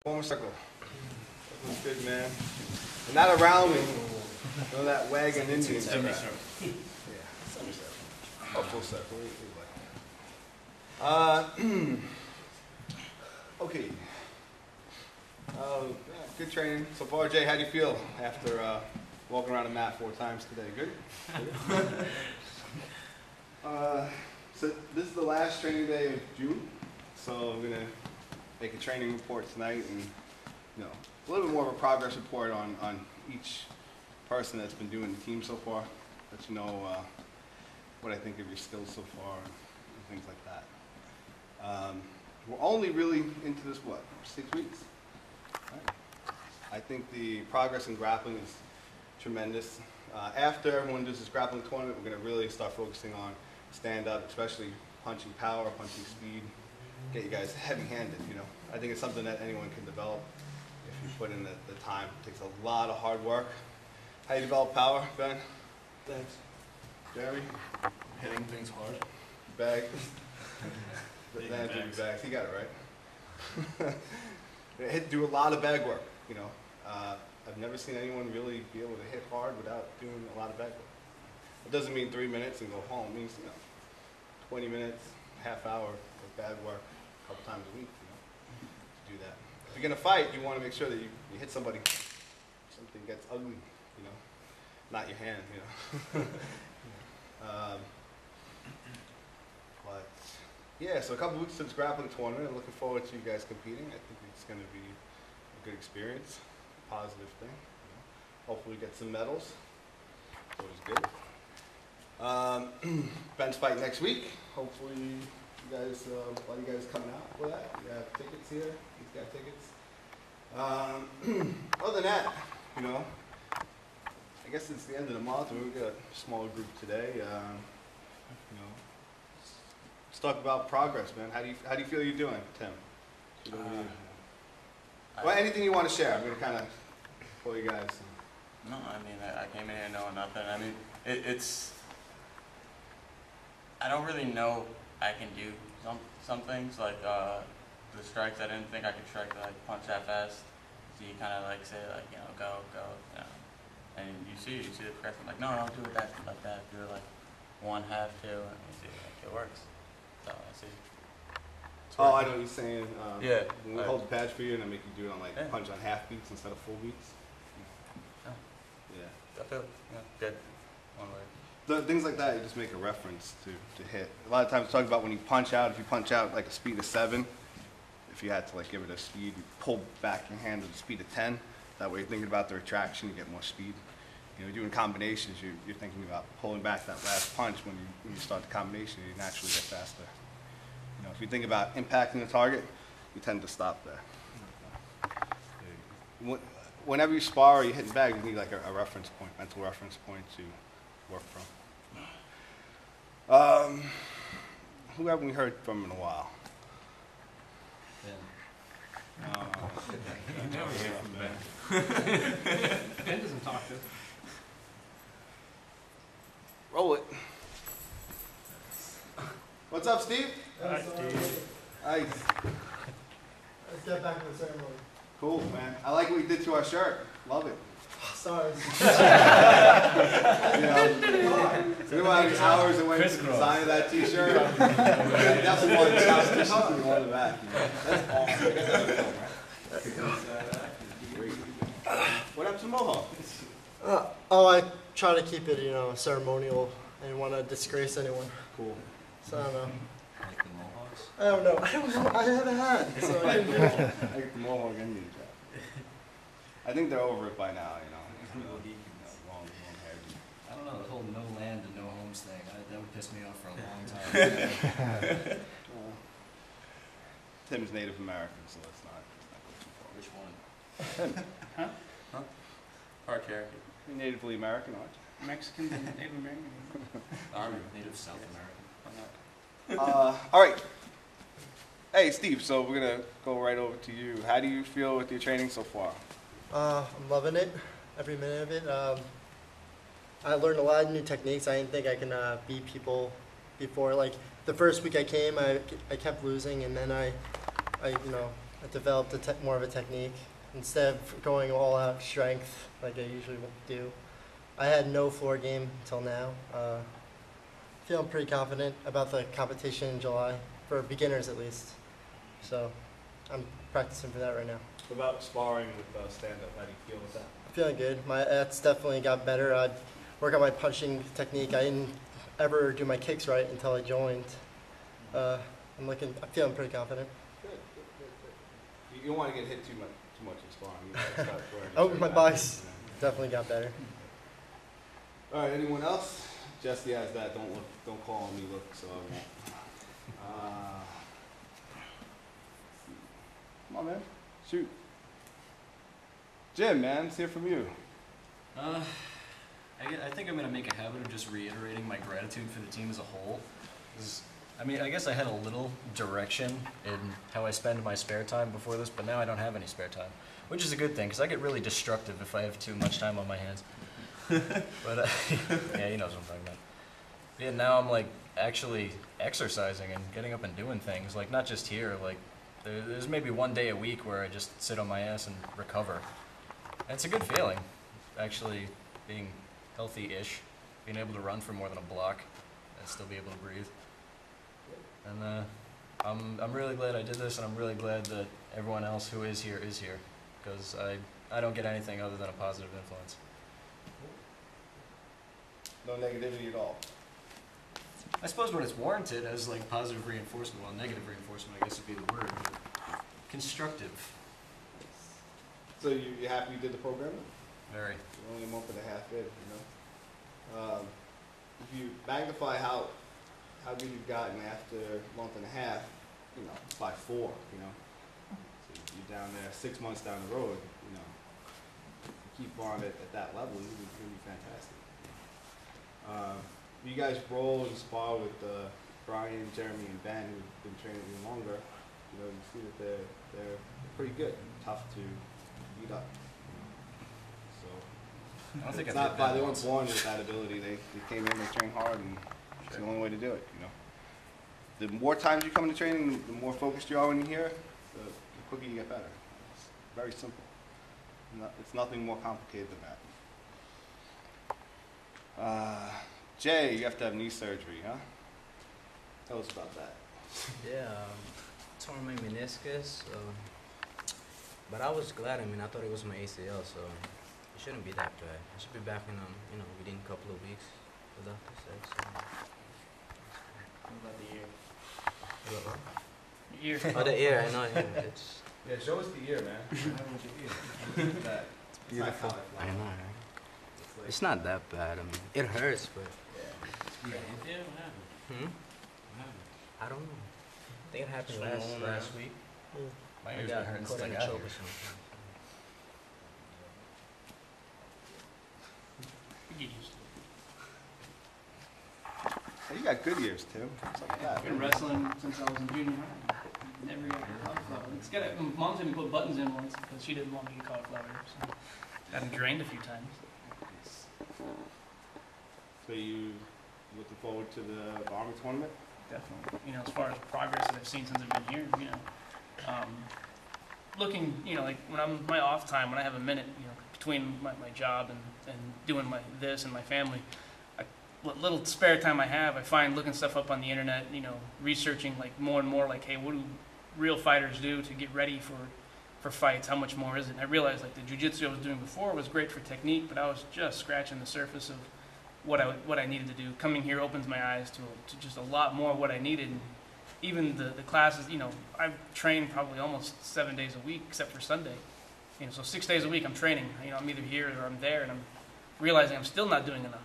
Former circle. That was good, man. And not around me. You know that wagon Indian crap. Yeah, semi-circle. Oh, full circle. Okay. Good training so far. Jay, how do you feel after walking around the mat 4 times today? Good? So this is the last training day of June. So I'm going to make a training report tonight and, you know, a little bit more of a progress report on each person that's been doing the team so far. Let you know what I think of your skills so far and things like that. We're only really into this, what, 6 weeks? Right. I think the progress in grappling is tremendous. After everyone does this grappling tournament, we're going to really start focusing on stand-up, especially punching power, punching speed, get you guys heavy-handed, you know. I think it's something that anyone can develop if you put in the time. It takes a lot of hard work. How you develop power, Ben? Thanks. Jeremy? Hitting things hard. Bag? Bags. He got it right. Do a lot of bag work, you know. I've never seen anyone really be able to hit hard without doing a lot of bag work. It doesn't mean 3 minutes and go home. It means, you know, 20 minutes, half hour of bag work a couple times a week, you know, to do that. If you're going to fight, you want to make sure that you hit somebody, something gets ugly, you know, not your hand, you know. But, yeah, so a couple weeks to this grappling tournament. I'm looking forward to you guys competing. I think it's going to be a good experience, a positive thing. You know. Hopefully get some medals. That was good. Ben's fight next week. Hopefully you guys, a lot of you guys coming out for that. You have tickets here. He's got tickets. Other than that, you know, I guess it's the end of the month. We've got a smaller group today. You know, let's talk about progress, man. How do you feel you're doing, Tim? Well, anything you want to share. I'm going to kind of pull you guys. No, I mean, I came in here knowing nothing. I mean, it's, I don't really know I can do some things, like the strikes. I didn't think I could strike, like, punch that fast. So you kind of, like, say, like, you know, go, you know. And you see the progression, like, no, don't do it like that. Do it, like, 1/2, 2, and you see, like, it works. So I see. Oh, I know what you're saying. Yeah. When we hold the patch for you and I make you do it on, like, punch on half beats instead of full beats. Yeah. I feel, yeah, good. One way. Things like that, you just make a reference to hit. A lot of times talk about when you punch out, if you punch out like a speed of 7, if you had to like give it a speed, you pull back your hand at the speed of 10. That way you're thinking about the retraction, you get more speed. You know, doing combinations, you're thinking about pulling back that last punch when you start the combination, you naturally get faster. You know, if you think about impacting the target, you tend to stop there. Whenever you spar or you're hitting bags, you need like a reference point, mental reference point to work from. Who haven't we heard from in a while? Ben. You never hear from Ben. Ben doesn't talk to us. Roll it. What's up, Steve? Hi, Steve. Nice. Let's get back to the ceremony. Cool, man. I like what you did to our shirt. Love it. Sorry. You know how many hours it went into the design of that T-shirt? Definitely one of the top dishes we want in the back. That's awesome. What up to Mohawk? I try to keep it, you know, ceremonial. I didn't want to disgrace anyone. Cool. So I don't know. Like the Mohawks? I don't know. I have a hat, so I didn't do it. I get the Mohawk Indian job. I think they're over it by now, you know. Long hairdo. I don't know, the whole no land and no homes thing, that would piss me off for a long time. Tim's Native American, so let's not go too far. Which one? Tim, huh? Part Cherokee. You're natively American, aren't you? Mexicans and Native American. I'm Native South American. All right. Hey, Steve, so we're going to go right over to you. How do you feel with your training so far? I'm loving it, every minute of it. I learned a lot of new techniques. I didn't think I can beat people before. Like the first week I came, I kept losing, and then I you know, I developed more of a technique instead of going all out strength like I usually do. I had no floor game until now. Feeling pretty confident about the competition in July, for beginners at least. So I'm practicing for that right now. What about sparring with stand-up? How do you feel with that? I'm feeling good. That's definitely got better. I work on my punching technique. I didn't ever do my kicks right until I joined. I'm feeling pretty confident. Good. You don't want to get hit too much in sparring. You gotta start wearing Oh, your shirt my back, body's you know. definitely got better. All right, anyone else? Jesse has that. Don't call me. Look, so I won't. Come on, man. Shoot. Jim, man, let's hear from you. I think I'm going to make a habit of just reiterating my gratitude for the team as a whole. I mean, I guess I had a little direction in how I spend my spare time before this, but now I don't have any spare time, which is a good thing because I get really destructive if I have too much time on my hands. But yeah, he knows what I'm talking about. Yeah, now I'm like actually exercising and getting up and doing things, like not just here, like there's maybe one day a week where I just sit on my ass and recover. And it's a good feeling, actually being healthy-ish, being able to run for more than a block and still be able to breathe. And I'm really glad I did this, and I'm really glad that everyone else who is here, because I don't get anything other than a positive influence. No negativity at all. I suppose when it's warranted as like positive reinforcement, well, negative reinforcement I guess would be the word, but constructive. So you happy you did the program? Very. You're only a month and a half in, you know. If you magnify how good you've gotten after a month and a half, you know, by 4, you know. So you're down there 6 months down the road, you know. If you keep on at that level, you're gonna be fantastic. You guys roll and spar with Brian, Jeremy, and Ben, who've been training even longer. You know, you see that they're pretty good, tough to beat up. So I don't think it's I've not hit by that they once. weren't born with that ability. They came in, they trained hard, and it's the only way to do it. You know, the more times you come into training, the more focused you are when you're here, the quicker you get better. It's very simple. It's nothing more complicated than that. Jay, you have to have knee surgery, huh? Tell us about that. Yeah, tore my meniscus, but I was glad. I mean, I thought it was my ACL, so it shouldn't be that bad. I should be back in, within a couple of weeks, the doctor said. So. What about the ear? What about Your ear. what? Oh, the ear, I know. Yeah, it's Yeah, show us the ear, man. What happened with your ear? That. It's beautiful. not I know, right? It's like- It's not that bad. I mean, it hurts, but Yeah, what happened? I don't know. I think it happened last week. My I ears got been hurting caught since I in a got choke here. or something. You get used to Hey, you got good ears, too. What's up with I've that? been wrestling since I was in junior high. Never got cauliflower. It's got Mom's had me put buttons in once because she didn't want me to get cauliflower. So got them drained a few times. So you looking forward to the Army tournament? Definitely. You know, as far as progress that I've seen since I've been here, looking, like when I'm my off time, when I have a minute, between my job and doing this and my family, what little spare time I have, I find looking stuff up on the internet, researching like more and more, like, hey, what do real fighters do to get ready for fights? How much more is it? And I realized like the jiu-jitsu I was doing before was great for technique, but I was just scratching the surface of what I needed to do. Coming here opens my eyes to just a lot more of what I needed. And even the classes, I've trained probably almost 7 days a week except for Sunday. So 6 days a week I'm training. I'm either here or I'm there, and I'm realizing I'm still not doing enough.